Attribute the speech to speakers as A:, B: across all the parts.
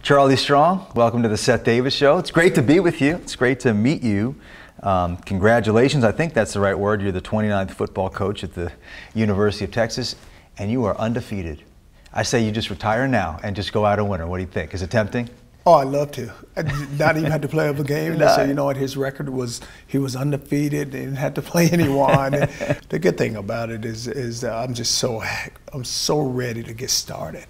A: Charlie Strong, welcome to the Seth Davis Show. It's great to be with you. It's great to meet you. Congratulations, I think that's the right word. You're the 29th football coach at the University of Texas, and you are undefeated. I say you just retire now and just go out a winner. What do you think? Is it tempting?
B: Oh, I'd love to. I not even had to play up a game. No. So, you know what, his record was, he was undefeated, didn't have to play anyone. And the good thing about it is I'm so ready to get started.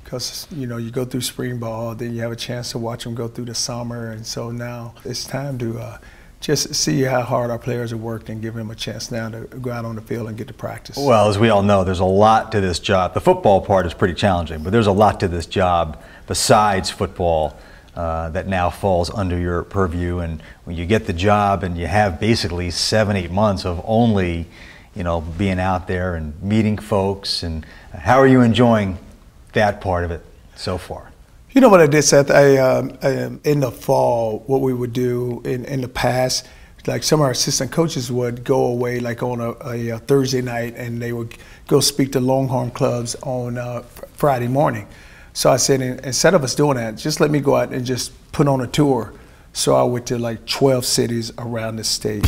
B: Because, you know, you go through spring ball, then you have a chance to watch them go through the summer. And so now it's time to just see how hard our players have worked and give them a chance now to go out on the field and get to practice.
A: Well, as we all know, there's a lot to this job. The football part is pretty challenging, but there's a lot to this job besides football that now falls under your purview. And when you get the job and you have basically 7-8 months of only, you know, being out there and meeting folks, and how are you enjoying that part of it so far?
B: You know what I did, Seth? In the fall, what we would do in the past, like some of our assistant coaches would go away like on a Thursday night, and they would go speak to Longhorn clubs on Friday morning. So I said, instead of us doing that, just let me go out and just put on a tour. So I went to like 12 cities around the state.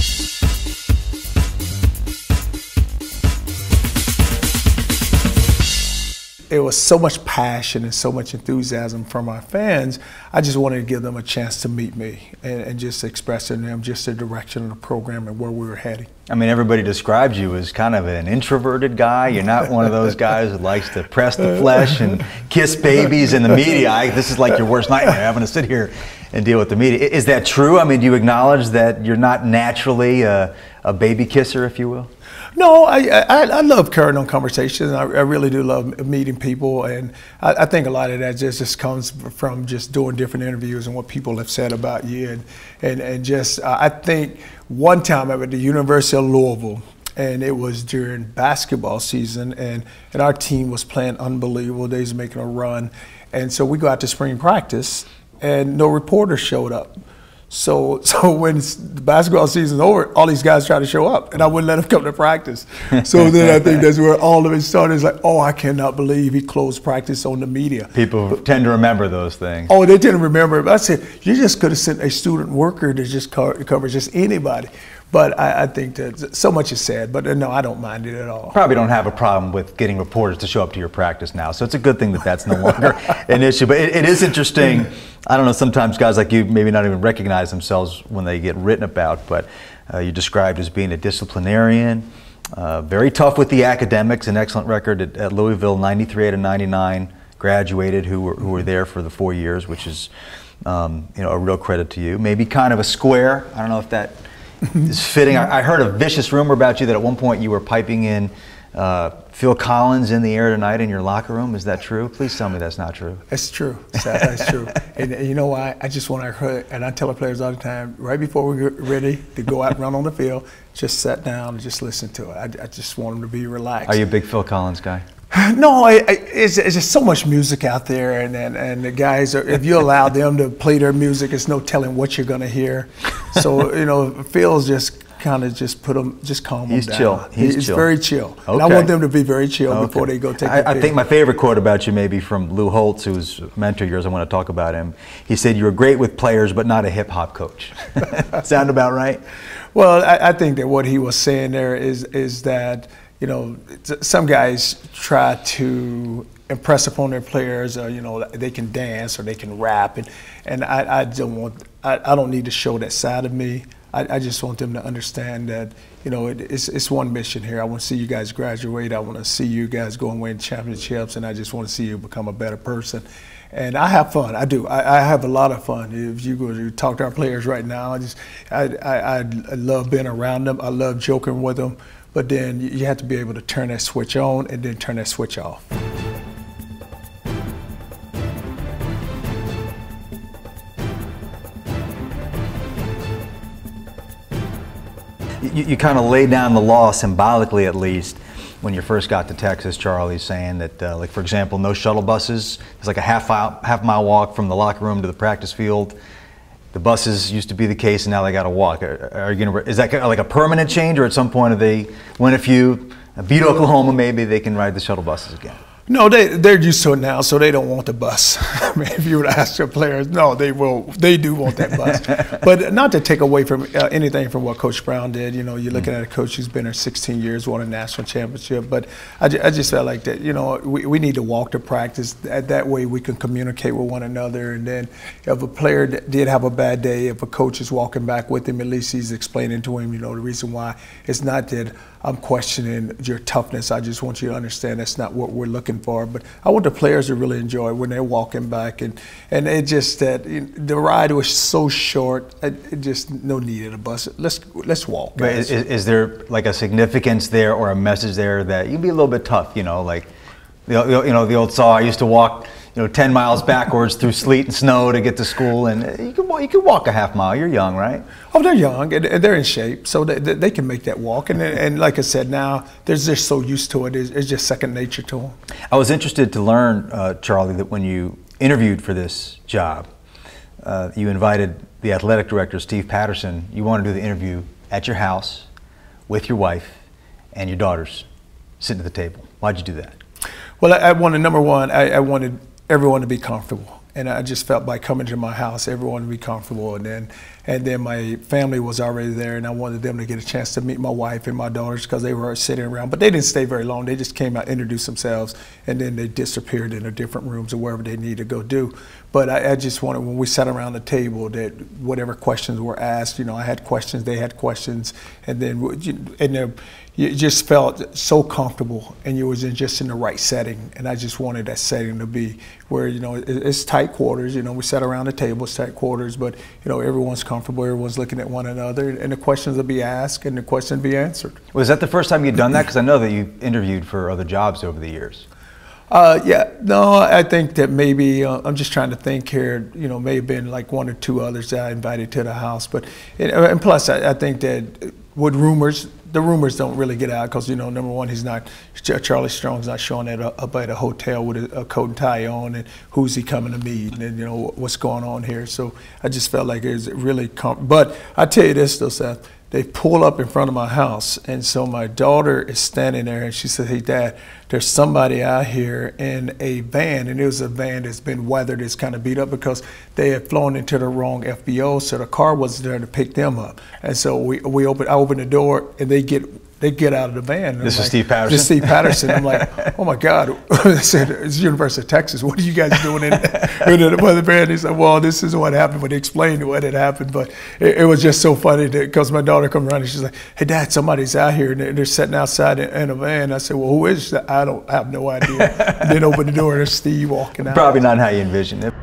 B: It was so much passion and so much enthusiasm from our fans. I just wanted to give them a chance to meet me and just express to them just the direction of the program and where we were heading.
A: I mean, everybody describes you as kind of an introverted guy. You're not one of those guys that likes to press the flesh and kiss babies in the media. This is like your worst nightmare, having to sit here and deal with the media. Is that true? I mean, do you acknowledge that you're not naturally a baby kisser, if you will?
B: No, I love carrying on conversations. I really do love meeting people, and I think a lot of that just comes from just doing different interviews and what people have said about you, and just I think one time I was at the University of Louisville, and it was during basketball season, and our team was playing unbelievable. They was making a run, and so we go out to spring practice, and no reporters showed up. So when the basketball season's over, all these guys try to show up, and I wouldn't let them come to practice. So then I think that's where all of it started. It's like, oh, I cannot believe he closed practice on the media.
A: People tend to remember those things.
B: Oh, they tend to remember it. But I said, you just could have sent a student worker to just cover just anybody. But I think that so much is said, but no, I don't mind it at all.
A: Probably don't have a problem with getting reporters to show up to your practice now, so it's a good thing that that's no longer an issue. But it is interesting. I don't know, sometimes guys like you maybe not even recognize themselves when they get written about, but you're described as being a disciplinarian, very tough with the academics, an excellent record at Louisville, 93 out of 99 graduated who were there for the 4 years, which is you know, a real credit to you. Maybe kind of a square. I don't know if that is fitting. I heard a vicious rumor about you that at one point you were piping in Phil Collins in the air tonight in your locker room. Is that true? Please tell me that's not true.
B: It's true, Seth, that's true. And you know why? I just want to, and I tell the players all the time, right before we get ready to go out and run on the field, just sit down and just listen to it. I just want them to be relaxed.
A: Are you a big Phil Collins guy?
B: No, it's just so much music out there, and the guys are, if you allow them to play their music, it's no telling what you're going to hear. So, you know, Phil's just kind of just calm them down.
A: He's chill. He's chill.
B: Very chill.
A: Okay.
B: And I want them to be very chill before they go take
A: I think my favorite quote about you may be from Lou Holtz, who's a mentor of yours. I want to talk about him. He said, "You're great with players, but not a hip-hop coach." Sound about right?
B: Well, I think that what he was saying there is that, you know, some guys try to impress upon their players, you know, they can dance or they can rap, and I don't need to show that side of me. I just want them to understand that, you know, it's one mission here. I want to see you guys graduate. I want to see you guys go and win championships, and I just want to see you become a better person. And I have fun. I do. I have a lot of fun. If you go to talk to our players right now, I love being around them. I love joking with them. But then you have to be able to turn that switch on and then turn that switch off.
A: You kind of laid down the law, symbolically at least, when you first got to Texas, Charlie, saying that, like, for example, no shuttle buses. It's like a half mile walk from the locker room to the practice field. The buses used to be the case, and now they got to walk. Are you gonna? Is that like a permanent change, or at some point, if they win a few, beat Oklahoma, maybe they can ride the shuttle buses again?
B: No, they're used to it now, so they don't want the bus. I mean, if you were to ask their players, no, they will. They do want that bus, but not to take away from anything from what Coach Brown did. You know, you're looking at a coach who's been there 16 years, won a national championship. But I just felt like that. You know, we need to walk to practice. That way, we can communicate with one another. And then, if a player did have a bad day, if a coach is walking back with him, at least he's explaining to him, you know, the reason why. It's not that I'm questioning your toughness. I just want you to understand that's not what we're looking for. But I want the players to really enjoy when they're walking back. And it just that the ride was so short, it just no need of a bus. Let's walk.
A: But is there like a significance there or a message there that you'd be a little bit tough, you know, like the old saw, I used to walk, 10 miles backwards through sleet and snow to get to school, and you could walk a half mile. You're young, right?
B: Oh, they're young and they're in shape, so they can make that walk. And like I said, now they're just so used to it. It's just second nature to them.
A: I was interested to learn, Charlie, that when you interviewed for this job, you invited the athletic director, Steve Patterson. You wanted to do the interview at your house with your wife and your daughters sitting at the table. Why'd you do that?
B: Well, I wanted, number one, I wanted everyone to be comfortable. And I just felt by coming to my house, everyone would be comfortable. And then my family was already there, and I wanted them to get a chance to meet my wife and my daughters because they were sitting around. But they didn't stay very long. They just came out, introduced themselves, and then they disappeared into different rooms or wherever they needed to go do. But I just wanted, when we sat around the table, that whatever questions were asked, I had questions, they had questions, and then you just felt so comfortable, and you was just in the right setting. And I just wanted that setting to be where, it's tight quarters. We sat around the table, it's tight quarters, but, everyone's comfortable, everyone's looking at one another, and the questions will be asked and the questions be answered.
A: Was that the first time you'd done that? Because I know that you interviewed for other jobs over the years.
B: Yeah, no, I think that maybe, I'm just trying to think here, may have been like one or two others that I invited to the house. But, and plus, I think that with the rumors don't really get out because, number one, Charlie Strong's not showing up at a hotel with a coat and tie on, and who's he coming to meet, and what's going on here. So I just felt like it was really, but I tell you this though, Seth, they pull up in front of my house, and so my daughter is standing there, and she said, "Hey, Dad, there's somebody out here in a van," and it was a van that's been weathered, it's kind of beat up because they had flown into the wrong FBO, so the car wasn't there to pick them up. And so I opened the door, and they get out of the van.
A: This is Steve Patterson?
B: This is Steve Patterson. I'm like, oh my God. I said, it's University of Texas. What are you guys doing in the van? He said, well, this is what happened. But he explained what had happened. But it was just so funny because my daughter come around and she's like, hey, Dad, somebody's out here. And they're sitting outside in a van. I said, well, who is that? I have no idea. And then open the door and there's Steve walking out.
A: Probably not how you envisioned it.